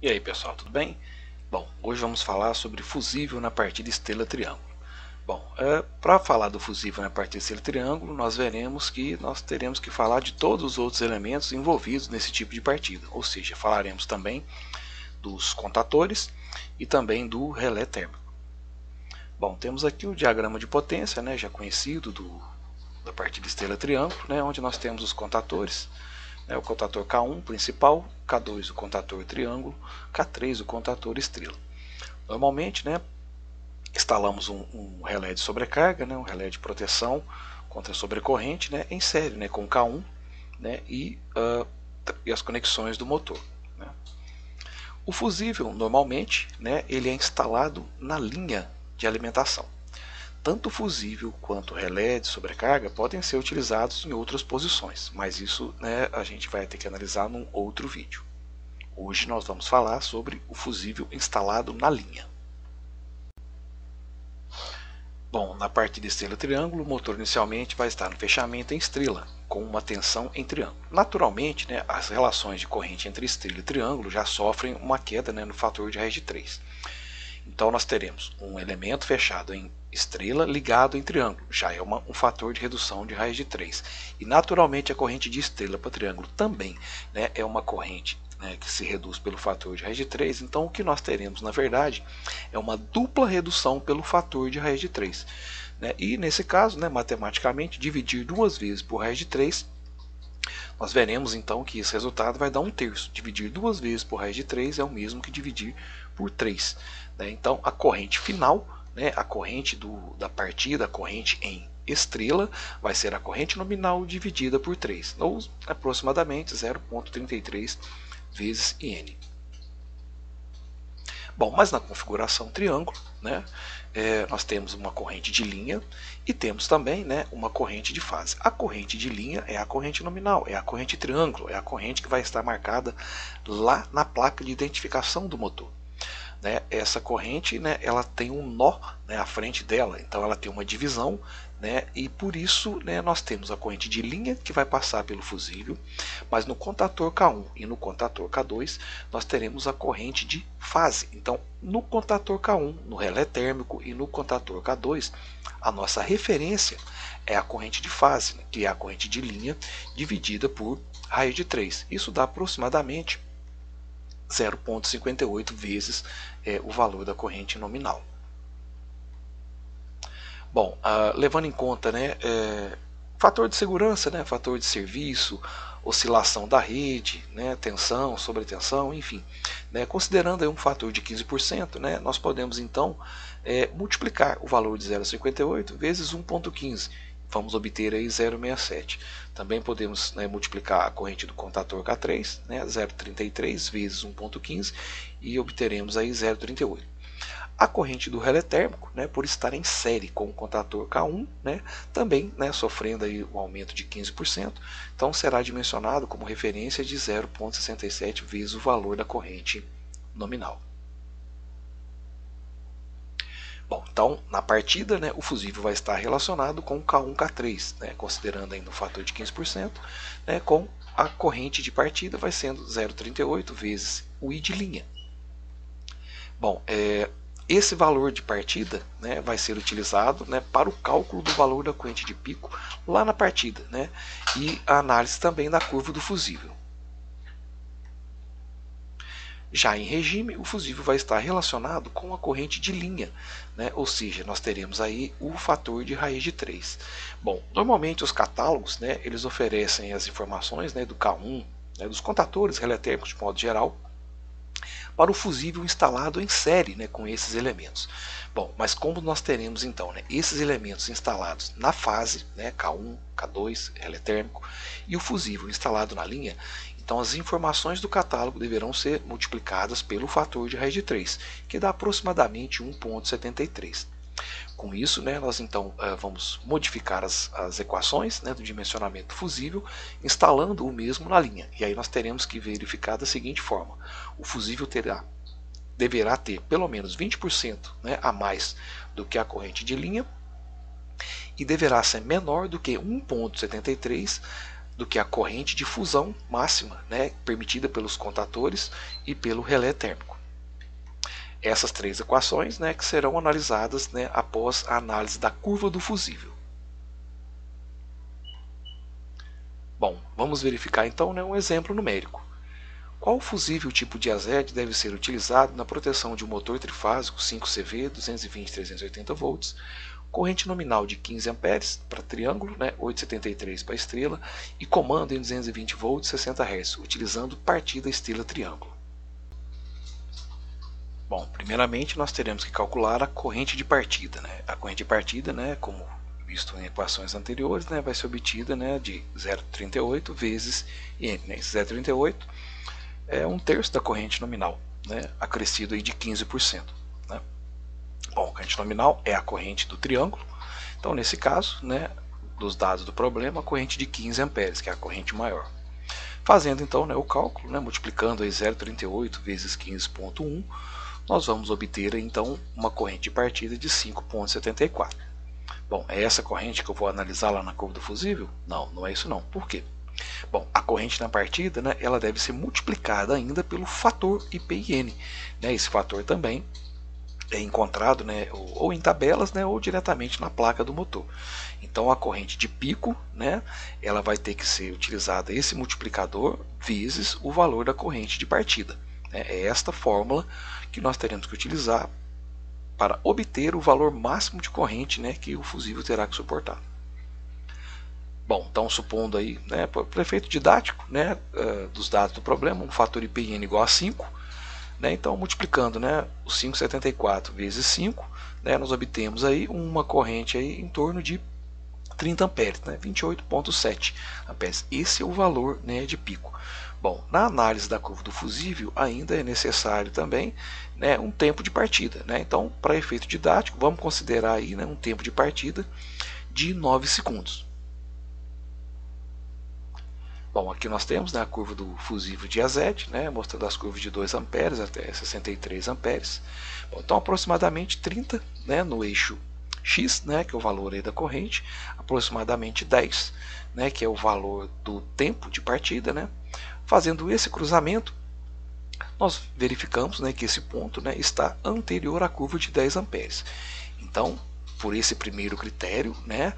E aí pessoal, tudo bem? Bom, hoje vamos falar sobre fusível na partida estrela-triângulo. Bom, para falar do fusível na partida estrela-triângulo, nós veremos que nós teremos que falar de todos os outros elementos envolvidos nesse tipo de partida, ou seja, falaremos também dos contatores e também do relé térmico. Bom, temos aqui o diagrama de potência, né, já conhecido da partida estrela-triângulo, né, onde nós temos os contatores. O contator K1 principal, K2 o contator triângulo, K3 o contator estrela. Normalmente, né, instalamos um relé de sobrecarga, né, um relé de proteção contra sobrecorrente, né, em série, né, com K1, né, e as conexões do motor. Né. O fusível, normalmente, né, ele é instalado na linha de alimentação. Tanto o fusível quanto o relé de sobrecarga podem ser utilizados em outras posições, mas isso, né, a gente vai ter que analisar num outro vídeo. Hoje nós vamos falar sobre o fusível instalado na linha. Bom, na parte de estrela-triângulo, o motor inicialmente vai estar no fechamento em estrela, com uma tensão em triângulo. Naturalmente, né, as relações de corrente entre estrela e triângulo já sofrem uma queda, né, no fator de raiz de 3. Então nós teremos um elemento fechado em estrela ligado em triângulo, já é um fator de redução de raiz de 3. E naturalmente a corrente de estrela para triângulo também, né, é uma corrente, né, que se reduz pelo fator de raiz de 3. Então o que nós teremos na verdade é uma dupla redução pelo fator de raiz de 3. Né, e nesse caso, né, matematicamente, dividir duas vezes por raiz de 3, nós veremos então que esse resultado vai dar 1/3. Dividir duas vezes por raiz de 3 é o mesmo que dividir por 3. Né? Então a corrente final, né, a corrente da partida, a corrente em estrela, vai ser a corrente nominal dividida por 3, ou aproximadamente 0,33 vezes N. Bom, mas na configuração triângulo, né, nós temos uma corrente de linha e temos também, né, uma corrente de fase. A corrente de linha é a corrente nominal, é a corrente triângulo, é a corrente que vai estar marcada lá na placa de identificação do motor. Né, essa corrente, né, ela tem um nó, né, à frente dela, então ela tem uma divisão, né, e por isso, né, nós temos a corrente de linha que vai passar pelo fusível, mas no contator K1 e no contator K2 nós teremos a corrente de fase. Então no contator K1, no relé térmico e no contator K2 a nossa referência é a corrente de fase, né, que é a corrente de linha dividida por raiz de 3. Isso dá aproximadamente 0,58 vezes o valor da corrente nominal. Bom, levando em conta, né, fator de segurança, né, fator de serviço, oscilação da rede, né, tensão, sobretensão, enfim, né, considerando aí um fator de 15%, né, nós podemos então multiplicar o valor de 0,58 vezes 1,15. Vamos obter aí 0,67. Também podemos, né, multiplicar a corrente do contator K3, né, 0,33 vezes 1,15 e obteremos aí 0,38. A corrente do relé térmico, né, por estar em série com o contator K1, né, também, né, sofrendo aí um aumento de 15%, então será dimensionado como referência de 0,67 vezes o valor da corrente nominal. Bom, então na partida, né, o fusível vai estar relacionado com K1, K3, né, considerando ainda o fator de 15%, né, com a corrente de partida vai sendo 0,38 vezes o I de linha. Bom, esse valor de partida, né, vai ser utilizado, né, para o cálculo do valor da corrente de pico lá na partida, né, e a análise também da curva do fusível. Já em regime, o fusível vai estar relacionado com a corrente de linha, né? Ou seja, nós teremos aí o fator de raiz de 3. Bom, normalmente os catálogos, né, eles oferecem as informações, né, do K1, né, dos contadores relé térmicos de modo geral, para o fusível instalado em série, né, com esses elementos. Bom, mas como nós teremos então, né, esses elementos instalados na fase, né, K1, K2, relé térmico, e o fusível instalado na linha, então as informações do catálogo deverão ser multiplicadas pelo fator de raiz de 3, que dá aproximadamente 1,73. Com isso, né, nós então vamos modificar as equações, né, do dimensionamento fusível, instalando o mesmo na linha. E aí nós teremos que verificar da seguinte forma: o fusível deverá ter pelo menos 20%, né, a mais do que a corrente de linha, e deverá ser menor do que 1,73 do que a corrente de fusão máxima, né, permitida pelos contatores e pelo relé térmico. Essas três equações, né, que serão analisadas, né, após a análise da curva do fusível. Bom, vamos verificar então, né, um exemplo numérico. Qual fusível tipo de AZ deve ser utilizado na proteção de um motor trifásico 5CV 220-380 volts, corrente nominal de 15 A para triângulo, né, 873 para estrela e comando em 220 volts 60 Hz, utilizando partida estrela triângulo? Bom, primeiramente nós teremos que calcular a corrente de partida, né? A corrente de partida, né, como visto em equações anteriores, né, vai ser obtida, né, de 0,38 vezes N, né? 0,38 é 1/3 da corrente nominal, né, acrescido aí de 15%. Né? Bom, a corrente nominal é a corrente do triângulo, então nesse caso, né, dos dados do problema, a corrente de 15 A, que é a corrente maior. Fazendo então, né, o cálculo, né, multiplicando aí 0,38 vezes 15,1, nós vamos obter então uma corrente de partida de 5,74. Bom, é essa corrente que eu vou analisar lá na curva do fusível? Não, não é isso não. Por quê? Bom, a corrente na partida, né, ela deve ser multiplicada ainda pelo fator IPN. Né, esse fator também é encontrado, né, ou em tabelas, né, ou diretamente na placa do motor. Então a corrente de pico, né, ela vai ter que ser utilizada esse multiplicador vezes o valor da corrente de partida. É esta fórmula que nós teremos que utilizar para obter o valor máximo de corrente, né, que o fusível terá que suportar. Bom, então supondo aí, né, para efeito didático, né, dos dados do problema, um fator IPN igual a 5, né, então multiplicando, né, o 5,74 vezes 5, né, nós obtemos aí uma corrente aí em torno de 30 amperes, né, 28,7 amperes. Esse é o valor, né, de pico. Bom, na análise da curva do fusível ainda é necessário também, né, um tempo de partida. Né? Então, para efeito didático, vamos considerar aí, né, um tempo de partida de 9 segundos. Bom, aqui nós temos, né, a curva do fusível de AZ, né, mostrando as curvas de 2 amperes até 63 amperes. Bom, então, aproximadamente 30, né, no eixo X, né, que é o valor aí da corrente, aproximadamente 10, né, que é o valor do tempo de partida. Né. Fazendo esse cruzamento, nós verificamos, né, que esse ponto, né, está anterior à curva de 10 amperes. Então, por esse primeiro critério, né,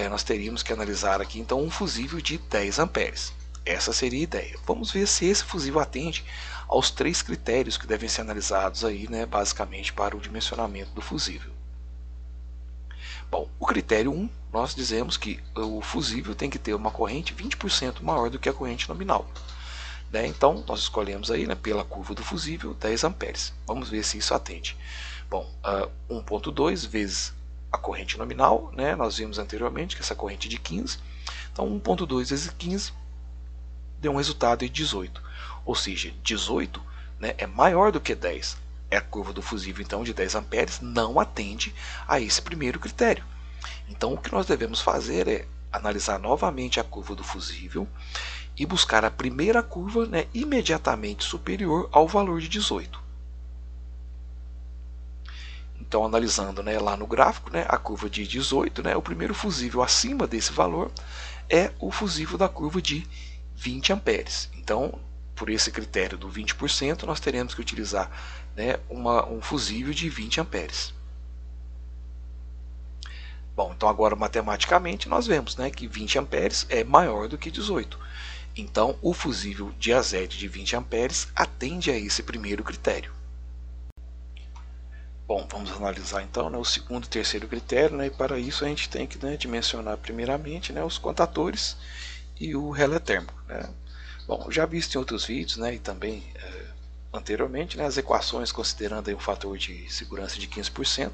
nós teríamos que analisar aqui então um fusível de 10 amperes. Essa seria a ideia. Vamos ver se esse fusível atende aos 3 critérios que devem ser analisados aí, né, basicamente para o dimensionamento do fusível. Bom, o critério 1, nós dizemos que o fusível tem que ter uma corrente 20% maior do que a corrente nominal. Né? Então, nós escolhemos aí, né, pela curva do fusível 10 amperes. Vamos ver se isso atende. Bom, 1,2 vezes a corrente nominal, né, nós vimos anteriormente que essa corrente é de 15. Então, 1,2 vezes 15 deu um resultado de 18. Ou seja, 18, né, é maior do que 10. A curva do fusível, então, de 10 amperes não atende a esse primeiro critério. Então, o que nós devemos fazer é analisar novamente a curva do fusível e buscar a primeira curva, né, imediatamente superior ao valor de 18. Então, analisando, né, lá no gráfico, né, a curva de 18, né, o primeiro fusível acima desse valor é o fusível da curva de 20 amperes. Então, por esse critério do 20%, nós teremos que utilizar, né, um fusível de 20 amperes. Bom, então agora matematicamente nós vemos, né, que 20 amperes é maior do que 18. Então, o fusível de AZ de 20 amperes atende a esse primeiro critério. Bom, vamos analisar então, né, o segundo e terceiro critério, né, e para isso a gente tem que, né, dimensionar primeiramente, né, os contatores e o relé térmico. Né. Bom, já visto em outros vídeos, né, e também anteriormente, né, as equações considerando aí um fator de segurança de 15%,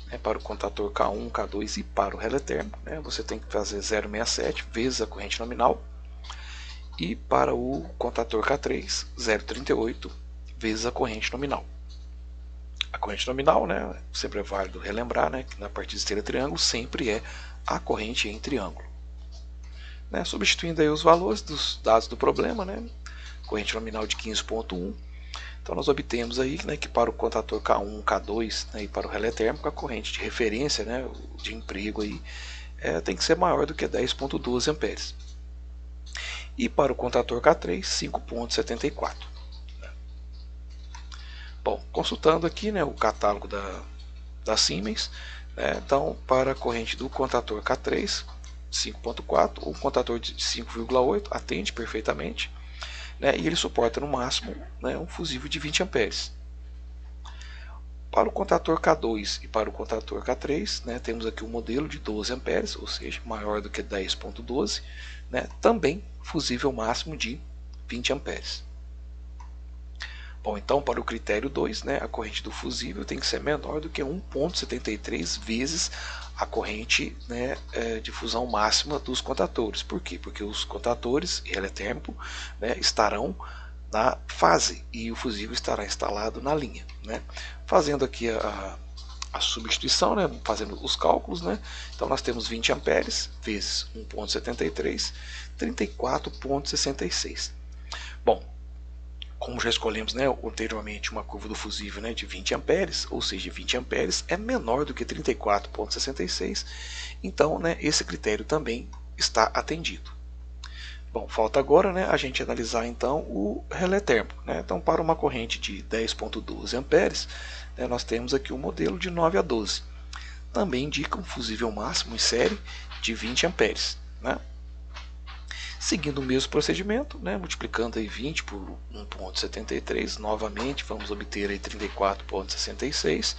né, para o contator K1, K2 e para o relé térmico, né, você tem que fazer 0,67 vezes a corrente nominal. E para o contator K3, 0,38 vezes a corrente nominal. A corrente nominal, né, sempre é válido relembrar, né, que na partida esteira triângulo sempre é a corrente em triângulo. Né, substituindo aí os valores dos dados do problema, né, corrente nominal de 15,1, então nós obtemos aí, né, que para o contator K1, K2, né, e para o relé térmico a corrente de referência, né, de emprego aí, tem que ser maior do que 10,12 amperes. e para o contador K3 5,74. Bom, consultando aqui, né, o catálogo da Siemens, né, então para a corrente do contador K3 5.4, o contador de 5,8 atende perfeitamente, né, e ele suporta no máximo, né, um fusível de 20 amperes. Para o contador K2 e para o contador K3, né, temos aqui um modelo de 12 amperes, ou seja, maior do que 10.12, né, também fusível máximo de 20 amperes. Bom, então para o critério 2, né, a corrente do fusível tem que ser menor do que 1,73 vezes a corrente, né, de fusão máxima dos contadores. Por quê? Porque os contadores relé térmico, né, estarão na fase e o fusível estará instalado na linha, né? Fazendo aqui a substituição, né, fazendo os cálculos, né? Então nós temos 20 amperes vezes 1,73, 34,66. Bom, como já escolhemos, né, anteriormente uma curva do fusível, né, de 20 amperes, ou seja, 20 amperes é menor do que 34,66, então, né, esse critério também está atendido. Bom, falta agora, né, a gente analisar então o relé térmico, né? Então, para uma corrente de 10,12 amperes, né, nós temos aqui o modelo de 9 a 12. Também indica um fusível máximo em série de 20 amperes, né? Seguindo o mesmo procedimento, né, multiplicando aí 20 por 1,73, novamente vamos obter aí 34,66,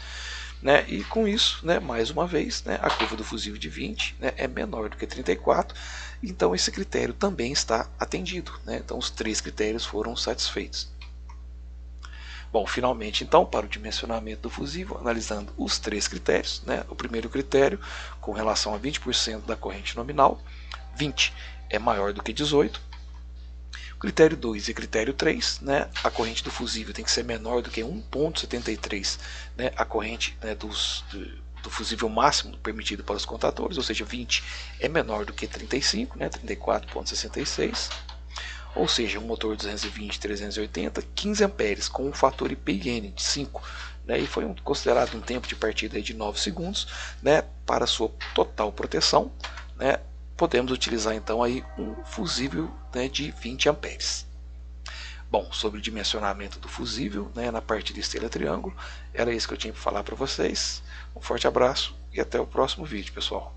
né, e com isso, né, mais uma vez, né, a curva do fusível de 20, né, é menor do que 34, então esse critério também está atendido, né, então os três critérios foram satisfeitos. Bom, finalmente então, para o dimensionamento do fusível, analisando os três critérios, né, o primeiro critério com relação a 20% da corrente nominal, 20 é maior do que 18. Critério 2 e critério 3, né, a corrente do fusível tem que ser menor do que 1,73, né, a corrente, né, do fusível máximo permitido para os contadores, ou seja, 20 é menor do que 35, né, 34,66. Ou seja, um motor 220-380, 15 amperes com um fator IPN de 5, né, e foi considerado um tempo de partida de 9 segundos, né, para sua total proteção, né, podemos utilizar então aí um fusível, né, de 20 amperes. Bom, sobre o dimensionamento do fusível, né, na parte de esteira triângulo, era isso que eu tinha para falar para vocês. Um forte abraço e até o próximo vídeo, pessoal.